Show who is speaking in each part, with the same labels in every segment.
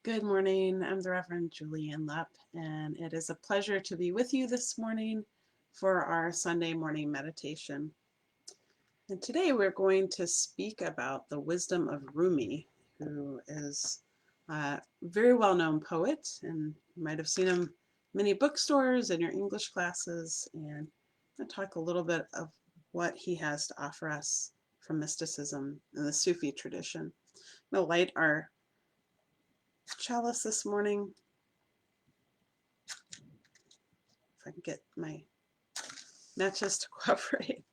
Speaker 1: Good morning. I'm the Reverend Julianne Lepp, and it is a pleasure to be with you this morning for our Sunday morning meditation. And today we're going to speak about the wisdom of Rumi, who is a very well-known poet, and you might have seen him in many bookstores and your English classes. And I'll talk a little bit of what he has to offer us from mysticism and the Sufi tradition. I'm going to light our chalice this morning. If I can get my matches to cooperate.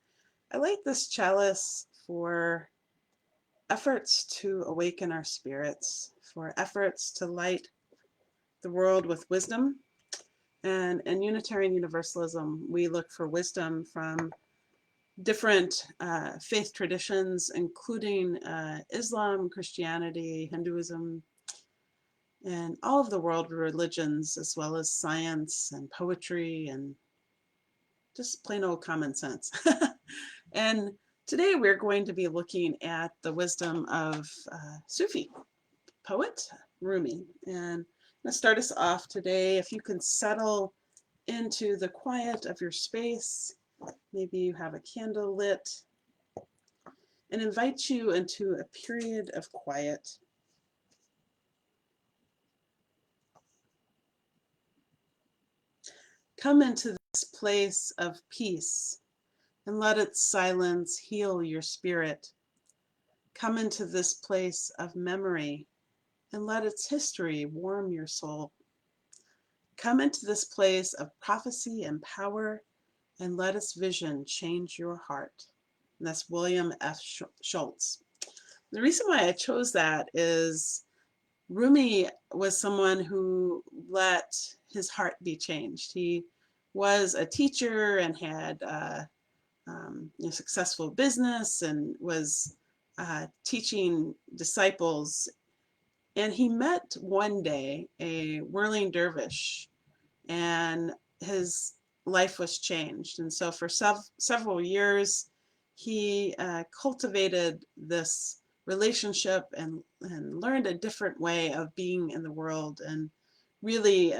Speaker 1: I light this chalice for efforts to awaken our spirits, for efforts to light the world with wisdom. And in Unitarian Universalism, we look for wisdom from different faith traditions, including Islam, Christianity, Hinduism, and all of the world religions, as well as science and poetry and just plain old common sense. And today we're going to be looking at the wisdom of Sufi poet Rumi. And I'm going to start us off today. If you can settle into the quiet of your space, maybe you have a candle lit, and invite you into a period of quiet. Come into this place of peace and let its silence heal your spirit. Come into this place of memory and let its history warm your soul. Come into this place of prophecy and power and let its vision change your heart. And that's William F. Schultz. The reason why I chose that is Rumi was someone who let his heart be changed. He was a teacher and had a successful business and was teaching disciples. And he met one day a whirling dervish, and his life was changed. And so for several years, he cultivated this relationship and learned a different way of being in the world, and really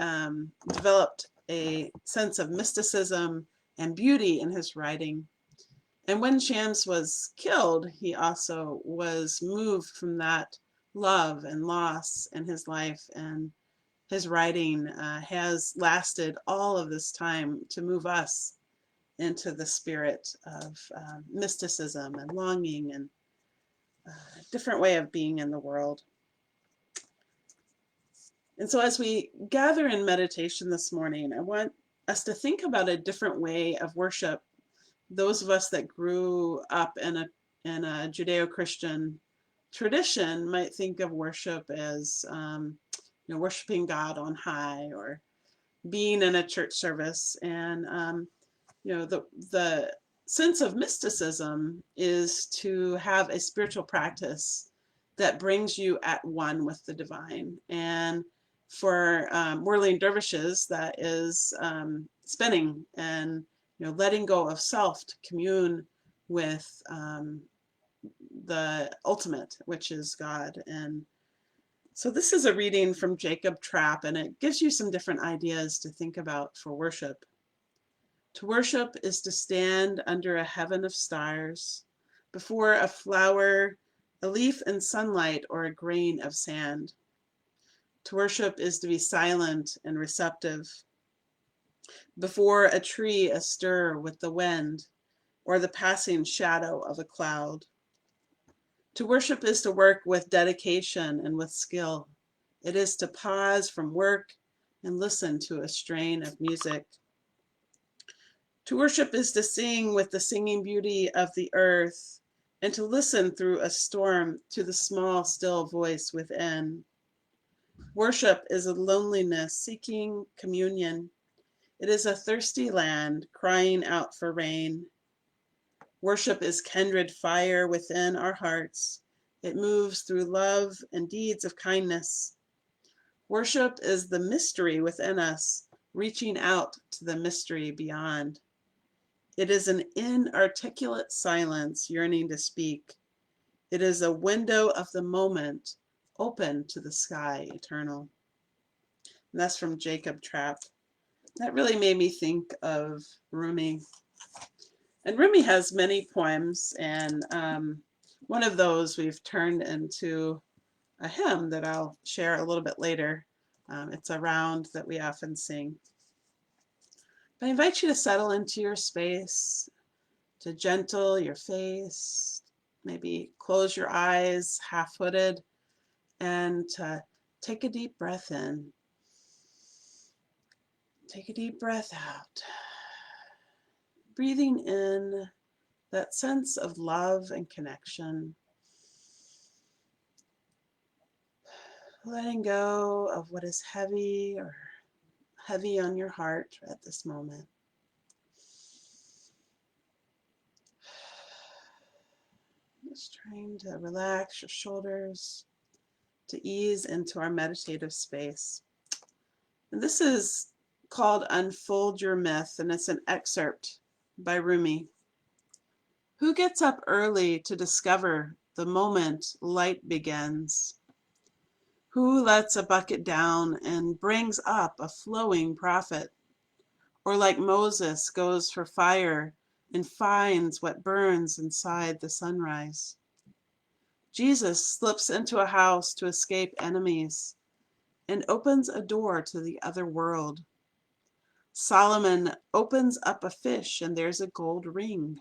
Speaker 1: developed a sense of mysticism and beauty in his writing. And when Shams was killed, he also was moved from that love and loss in his life, and his writing has lasted all of this time to move us into the spirit of mysticism and longing and a different way of being in the world. And so as we gather in meditation this morning, I want us to think about a different way of worship. Those of us that grew up in a Judeo-Christian tradition might think of worship as worshiping God on high, or being in a church service. And the sense of mysticism is to have a spiritual practice that brings you at one with the divine. And for whirling dervishes, that is spinning and letting go of self to commune with the ultimate, which is God. And so this is a reading from Jacob Trapp, and it gives you some different ideas to think about for worship. To worship is to stand under a heaven of stars, before a flower, a leaf in sunlight, or a grain of sand. To worship is to be silent and receptive, before a tree astir with the wind, or the passing shadow of a cloud. To worship is to work with dedication and with skill. It is to pause from work and listen to a strain of music. To worship is to sing with the singing beauty of the earth, and to listen through a storm to the small, still voice within. Worship is a loneliness seeking communion. It is a thirsty land crying out for rain. Worship is kindred fire within our hearts. It moves through love and deeds of kindness. Worship is the mystery within us, reaching out to the mystery beyond. It is an inarticulate silence yearning to speak. It is a window of the moment, open to the sky eternal. And that's from Jacob Trapp. That really made me think of Rumi. And Rumi has many poems, and one of those we've turned into a hymn that I'll share a little bit later. It's a round that we often sing. But I invite you to settle into your space, to gentle your face, maybe close your eyes half-footed, and to take a deep breath in. Take a deep breath out. Breathing in that sense of love and connection. Letting go of what is heavy or heavy on your heart at this moment. Just trying to relax your shoulders, to ease into our meditative space. And this is called Unfold Your Myth, and it's an excerpt by Rumi. Who gets up early to discover the moment light begins? Who lets a bucket down and brings up a flowing prophet? Or like Moses goes for fire and finds what burns inside the sunrise? Jesus slips into a house to escape enemies and opens a door to the other world. Solomon opens up a fish and there's a gold ring.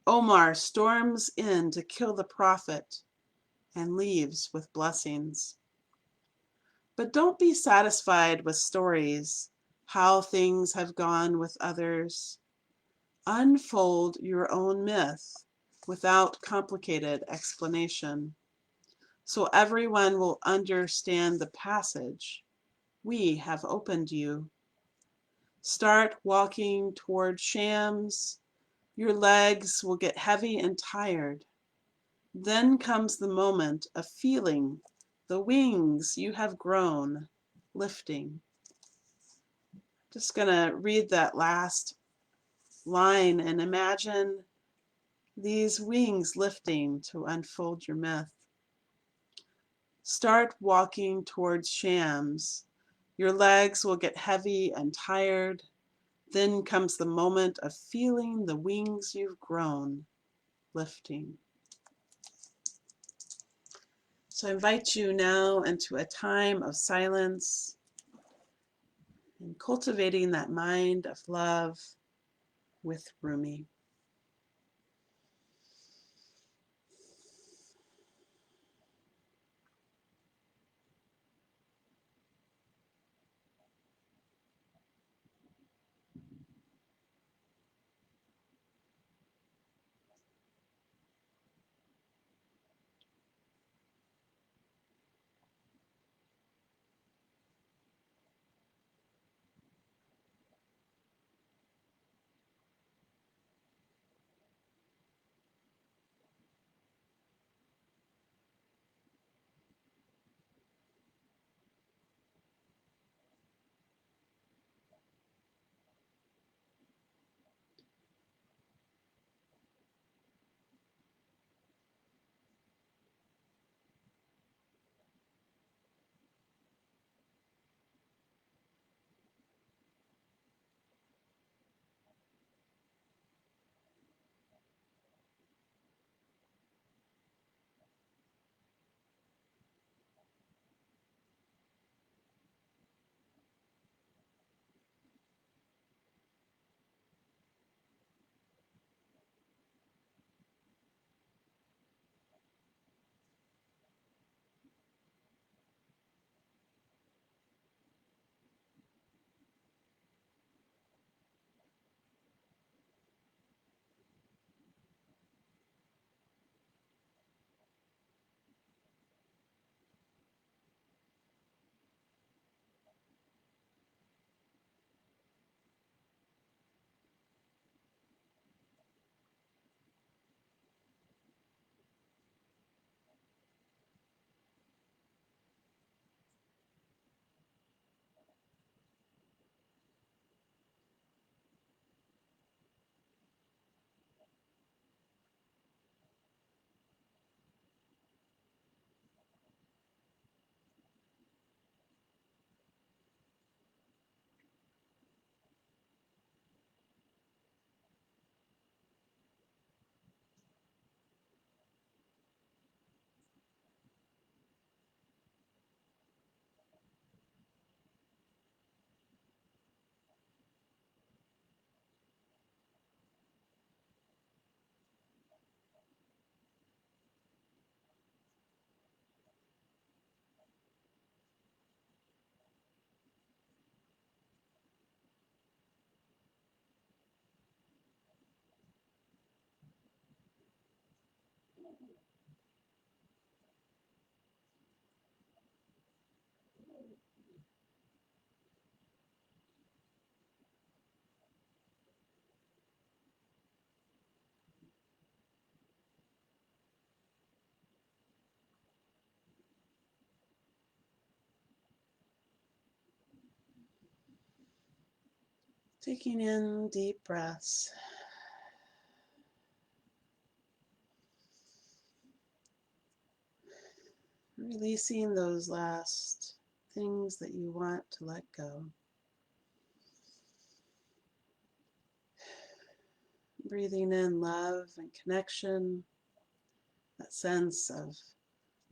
Speaker 1: Omar storms in to kill the prophet and leaves with blessings. But don't be satisfied with stories, how things have gone with others. Unfold your own myth without complicated explanation, so everyone will understand the passage we have opened you. Start walking toward shams. Your legs will get heavy and tired. Then comes the moment of feeling the wings you have grown lifting. Just going to read that last line and imagine these wings lifting to unfold your myth. Start walking towards shams. Your legs will get heavy and tired. Then comes the moment of feeling the wings you've grown lifting. So I invite you now into a time of silence and cultivating that mind of love with Rumi. Taking in deep breaths. Releasing those last things that you want to let go. Breathing in love and connection, that sense of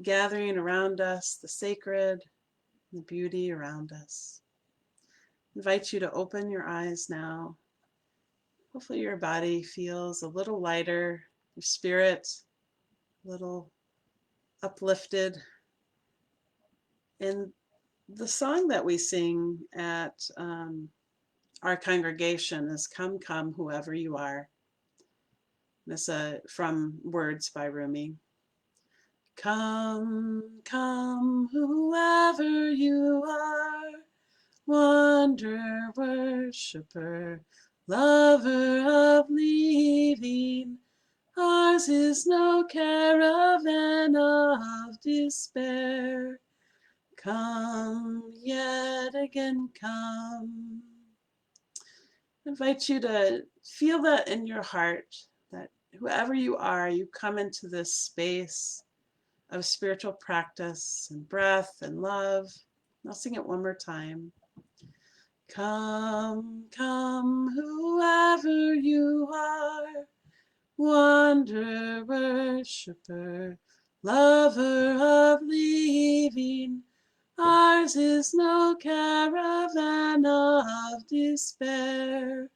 Speaker 1: gathering around us, the sacred, the beauty around us. I invite you to open your eyes now. Hopefully your body feels a little lighter, your spirit a little uplifted. And the song that we sing at our congregation is Come, Come, Whoever You Are. This is from words by Rumi. Come, come, whoever you are, wonder, worshipper, lover of leaving. Ours is no caravan of despair. Come, yet again come. I invite you to feel that in your heart, that whoever you are, you come into this space of spiritual practice and breath and love. I'll sing it one more time. Come, come, whoever you are, wanderer, worshipper, lover of leaving. Ours is no caravan of despair.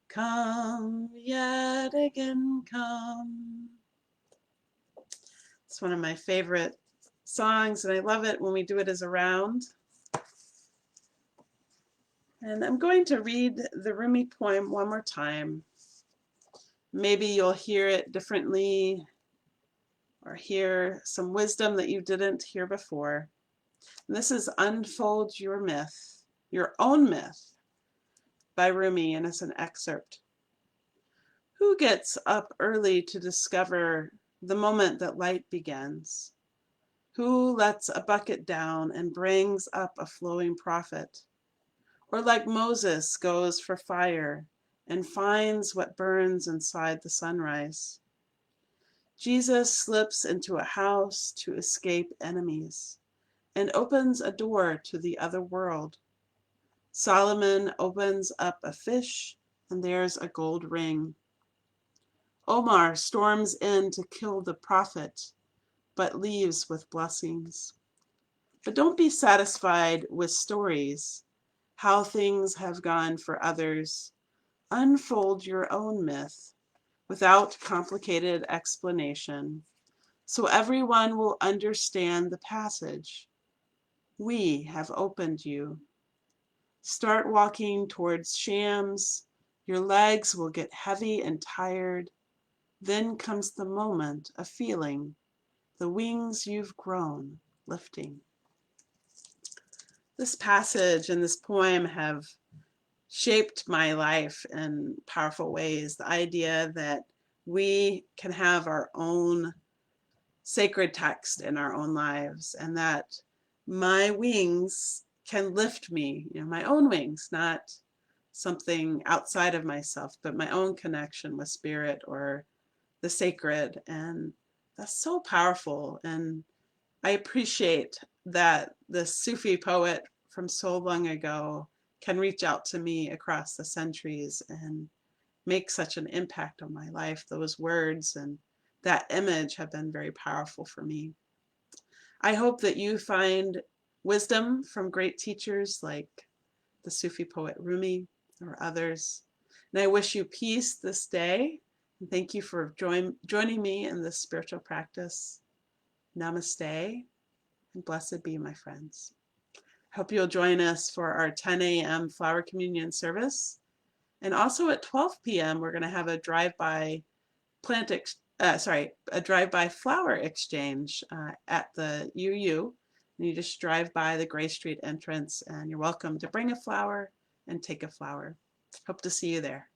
Speaker 1: Come, yet again come. It's one of my favorite songs, and I love it when we do it as a round. And I'm going to read the Rumi poem one more time. Maybe you'll hear it differently or hear some wisdom that you didn't hear before. And this is Unfold Your Myth, Your Own Myth by Rumi, and it's an excerpt. Who gets up early to discover the moment that light begins? Who lets a bucket down and brings up a flowing prophet? Or like Moses goes for fire and finds what burns inside the sunrise? Jesus slips into a house to escape enemies and opens a door to the other world. Solomon opens up a fish and there's a gold ring. Omar storms in to kill the prophet, but leaves with blessings. But don't be satisfied with stories, how things have gone for others. Unfold your own myth without complicated explanation, so everyone will understand the passage. We have opened you. Start walking towards shams. Your legs will get heavy and tired. Then comes the moment of feeling the wings you've grown lifting. This passage and this poem have shaped my life in powerful ways. The idea that we can have our own sacred text in our own lives, and that my wings can lift me, my own wings, not something outside of myself, but my own connection with spirit or the sacred. And that's so powerful. And I appreciate that the Sufi poet from so long ago can reach out to me across the centuries and make such an impact on my life. Those words and that image have been very powerful for me. I hope that you find wisdom from great teachers like the Sufi poet Rumi or others. And I wish you peace this day. And thank you for joining me in this spiritual practice. Namaste, and blessed be, my friends. Hope you'll join us for our 10 a.m. flower communion service. And also at 12 p.m. we're going to have a drive-by a drive-by flower exchange at the UU. And you just drive by the Gray Street entrance, and you're welcome to bring a flower and take a flower. Hope to see you there.